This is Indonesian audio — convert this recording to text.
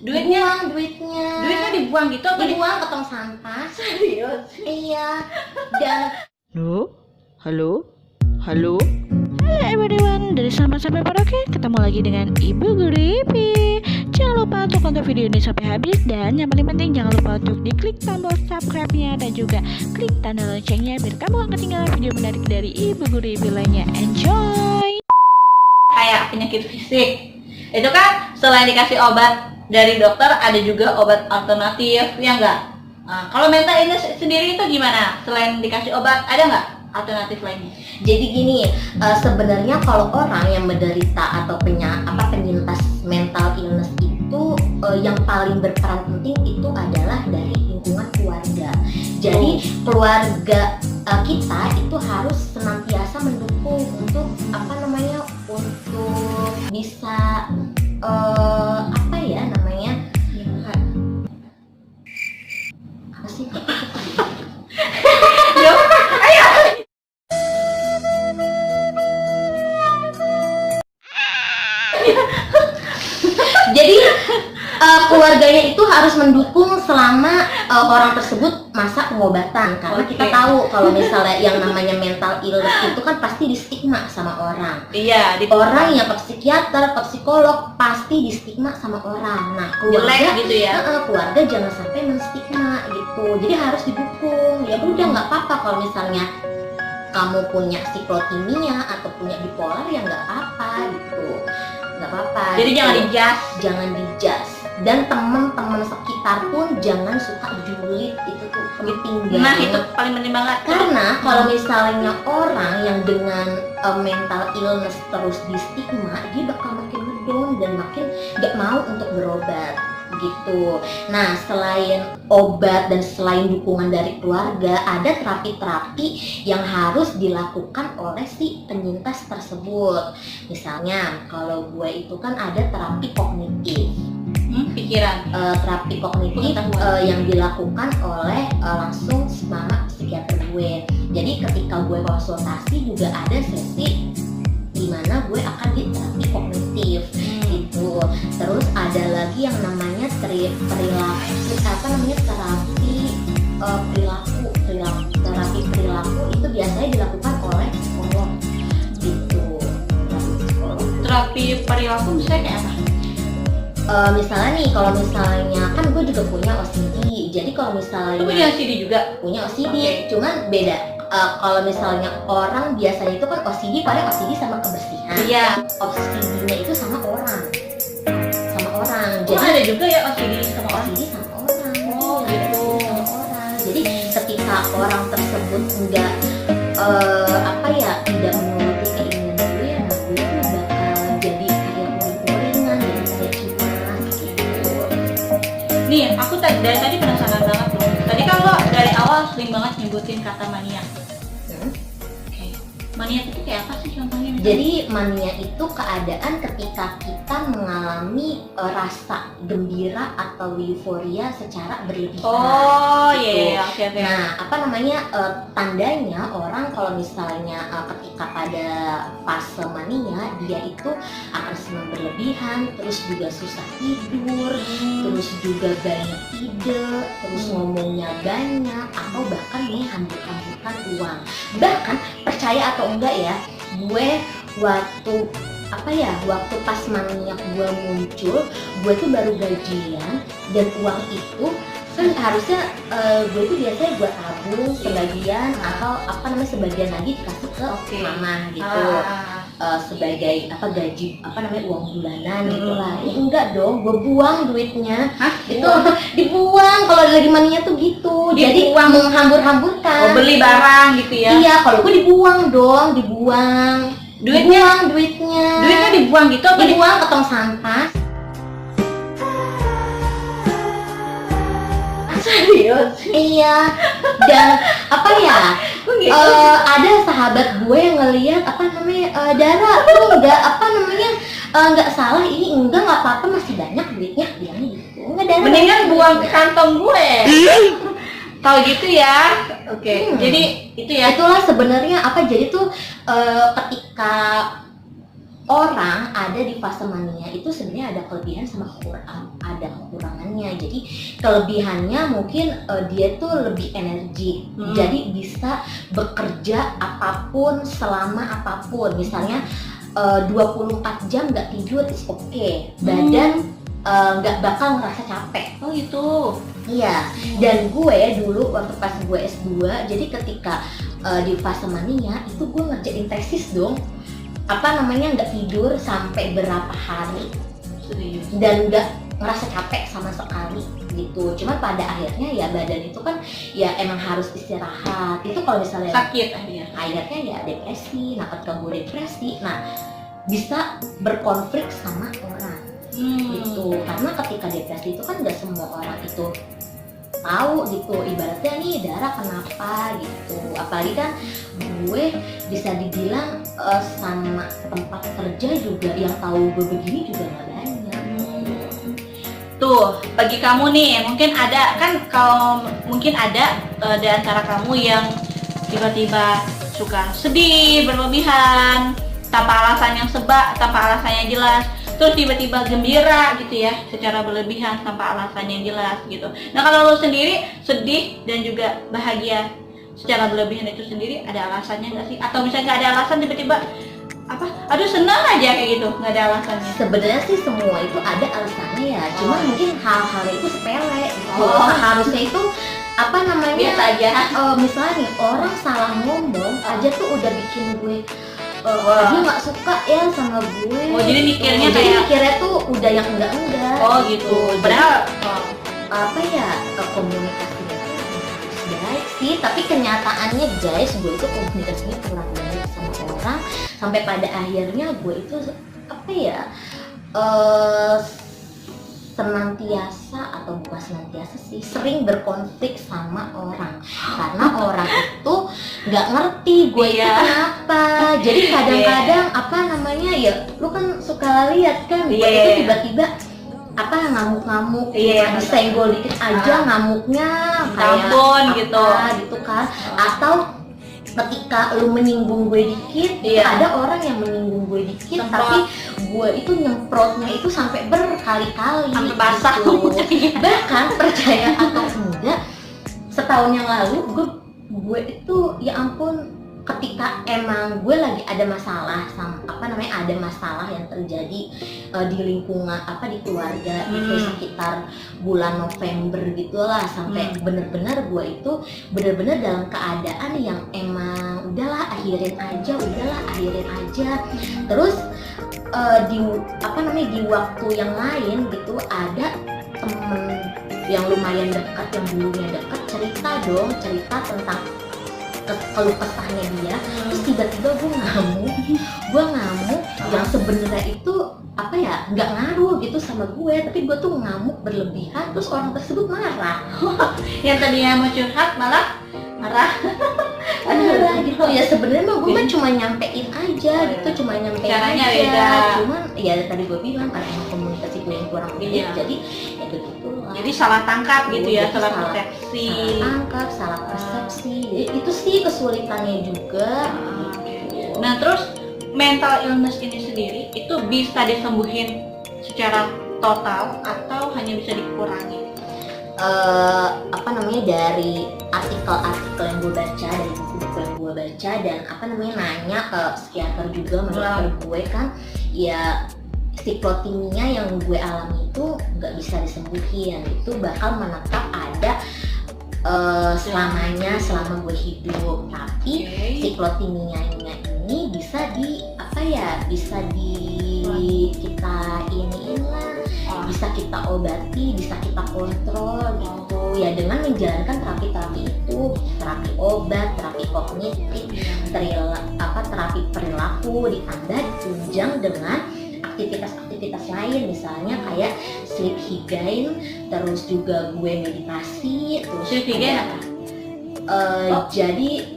Duitnya dibuang gitu apa dibuang ke tong sampah. serius? Iya. Dan Halo? Halo? Halo? Halo everyone, dari Sama Sampai Merauke, ketemu lagi dengan Ibu Guru Ipi. Jangan lupa untuk nonton video ini sampai habis, dan yang paling penting jangan lupa untuk diklik tombol subscribe-nya dan juga klik tanda loncengnya biar kamu gak ketinggalan video menarik dari Ibu Guru Ipi lainnya. Enjoy! Kayak penyakit fisik itu kan selain dikasih obat dari dokter ada juga obat alternatif, ya enggak? Nah, kalau mental illness sendiri itu gimana? Selain dikasih obat ada nggak alternatif lainnya? jadi gini, sebenarnya kalau orang yang menderita atau penyintas mental illness itu yang paling berperan penting itu adalah dari lingkungan keluarga. Jadi keluarga kita itu harus senantiasa mendukung untuk untuk bisa apa sih? Jadi keluarganya itu harus mendukung selama orang tersebut masa pengobatan, karena kita tahu kalau misalnya yang namanya mental illness itu kan pasti di stigma sama orang. Iya, Orang yang ke psikiater, ke psikolog pasti di stigma sama orang. Nah, keluarga gitu ya. Keluarga jangan sampai menstigma gitu. Jadi harus didukung. Ya udah, nggak apa-apa kalau misalnya kamu punya siklotimia atau punya bipolar, ya nggak apa-apa gitu. Nggak apa-apa. Jadi gitu. jangan dijudge. Dan teman-teman sekitar pun jangan suka julid, itu tuh penting banget. Nah, itu paling penting banget. Karena kalau misalnya orang yang dengan mental illness terus di stigma, dia bakal makin ngedown dan makin gak mau untuk berobat gitu. Nah, selain obat dan selain dukungan dari keluarga, ada terapi-terapi yang harus dilakukan oleh si penyintas tersebut. Misalnya kalau gue itu kan ada terapi kognitif. Pikiran. Terapi kognitif yang dilakukan oleh langsung sama psikiater gue. Jadi ketika gue konsultasi juga ada sesi dimana gue akan di terapi kognitif gitu. Terus ada lagi yang namanya terapi perilaku itu biasanya dilakukan oleh psikolog gitu. Terapi perilaku misalnya kayak apa? Misalnya nih, kalau misalnya kan gue juga punya OCD, jadi kalau misalnya Lu punya OCD juga? Punya OCD, cuman beda. Kalau misalnya orang biasanya itu kan OCD paling OCD sama kebersihan. Iya. OCD-nya itu sama orang. Jadi ada juga ya OCD sama orang? OCD sama orang. Oh gitu. Sama orang. Jadi ketika orang tersebut enggak tidak menuruti keinginan gue, ya nah gue tuh bakal jadi kayak uring-uringan, jadi kayak cemas gitu. Nih, aku dari tadi penasaran banget loh. Tadi kan lo dari awal sering banget nyebutin kata mania. Mania itu kayak apa sih contohnya? Jadi mania itu keadaan ketika kita mengalami rasa gembira atau euforia secara berlebihan. Oh gitu. iya, oke. Nah, tandanya orang kalau misalnya ketika pada fase mania, dia itu akan senang berlebihan, terus juga susah tidur, terus juga banyak ide, terus ngomongnya banyak, atau bahkan hambur-hamburkan uang. Bahkan percaya atau enggak ya, gue waktu pas mania gue muncul, gue tuh baru gajian dan uang itu kan harusnya gue tuh biasanya gue tabung sebagian atau sebagian lagi dikasih ke mama gitu. Sebagai gaji uang bulanan gitu lah. Ya enggak dong, gue buang duitnya. Itu dibuang kalau lagi maninya tuh gitu. Jadi menghambur-hamburkan. Beli barang gitu ya. Iya, kalau gue dibuang dong, duitnya dibuang gitu apa dibuang ke tong sampah. Serius? Iya. Dan ada sahabat gue yang ngeliat Dara tuh nggak salah, ini nggak apa-apa, masih banyak duitnya, bilangnya gitu. Nggak, Dara mendingan buang ke kantong gue. Kalau gitu ya. Oke. Jadi itu ya. Itulah sebenarnya jadi tuh ketika orang ada di fase mania itu sebenarnya ada kelebihan sama ada kekurangannya. Jadi kelebihannya mungkin dia tuh lebih energi, jadi bisa bekerja apapun selama apapun. Misalnya 24 jam nggak tidur is okay, badan nggak bakal ngerasa capek. Oh gitu. Iya, dan gue dulu waktu pas gue S2, jadi ketika di fase mania itu gue ngerjain tesis dong, nggak tidur sampai berapa hari. Serius. Dan nggak ngerasa capek sama sekali gitu. Cuma pada akhirnya ya badan itu kan ya emang harus istirahat. Itu kalau misalnya Sakit akhirnya ya depresi. Nah ketika gue depresi, nah bisa berkonflik sama orang gitu. Karena ketika depresi itu kan nggak semua orang itu tahu gitu, ibaratnya nih Dara kenapa gitu. Apalagi kan gue bisa dibilang sama tempat kerja juga yang tahu gue begini juga nggak banyak. Tuh, bagi kamu nih, mungkin ada kan, kalau mungkin ada di antara kamu yang tiba-tiba suka sedih berlebihan tanpa alasan yang tanpa alasan yang jelas, terus tiba-tiba gembira gitu ya secara berlebihan tanpa alasan yang jelas gitu. Nah kalau lo sendiri sedih dan juga bahagia secara berlebihan itu sendiri ada alasannya nggak sih? Atau misalnya nggak ada alasan tiba-tiba aduh senang aja kayak gitu, nggak ada alasannya? Sebenarnya sih semua itu ada alasannya ya, cuma mungkin hal-hal itu sepele gitu. Harusnya itu Biasa aja. Misalnya nih orang salah ngomong aja tuh udah bikin gue dia nggak suka ya sama gue. Oh jadi mikirnya jadi kayak mikirnya tuh udah yang enggak. oh gitu. Padahal komunikasinya harus baik sih, tapi kenyataannya guys gue itu komunikasinya kurang baik sama orang, sampai pada akhirnya gue itu senantiasa atau bukan senantiasa sih, sering berkonflik sama orang karena orang itu nggak ngerti gue itu kenapa. Jadi kadang-kadang ya lu kan suka lihat kan gue itu tiba-tiba ngamuk-ngamuk, disenggol dikit aja ngamuknya kayak Tampon gitu kan. Atau ketika lu menyinggung gue dikit, ada orang yang menyinggung gue dikit, tapi gue itu nyemprotnya itu sampai berkali-kali sampai basah gitu. Bahkan percaya atau enggak, setahun yang lalu gue itu ya ampun, ketika emang gue lagi ada masalah sama ada masalah yang terjadi di lingkungan di keluarga itu sekitar bulan November gitulah, sampai bener-bener gue itu bener-bener dalam keadaan yang emang udahlah akhirin aja. Terus di waktu yang lain gitu ada temen yang lumayan dekat, yang dulunya dekat, cerita tentang keluh kesahnya dia. Terus tiba-tiba gue ngamuk yang sebenarnya itu nggak ngaruh gitu sama gue, tapi gue tuh ngamuk berlebihan, terus orang tersebut marah. Yang tadinya mau curhat malah marah. Gitu ya. Sebenarnya mah gue mah cuma nyampein aja gitu, Caranya aja. beda. Cuman ya tadi gue bilang karena emang komunikasi gue yang kurang baik, jadi ya begitulah. Jadi salah tangkap gitu ya, salah Salah persepsi. tangkap, salah persepsi. Itu sih kesulitannya juga. Nah terus mental illness ini sendiri itu bisa disembuhin secara total atau hanya bisa dikurangi? Dari artikel-artikel yang gue baca, dari buku-buku yang gue baca, dan nanya ke psikiater juga, menurut gue kan ya siklotimia yang gue alami itu nggak bisa disembuhin, itu bakal menetap ada selama gue hidup. Tapi siklotimia ini bisa bisa kita obati, bisa kita kontrol gitu ya, dengan menjalankan terapi-terapi itu, terapi obat, terapi kognitif, terapi perilaku, ditambah ditunjang dengan aktivitas-aktivitas lain, misalnya kayak sleep hygiene, terus juga gue meditasi, terus Sleep hygiene apa? Jadi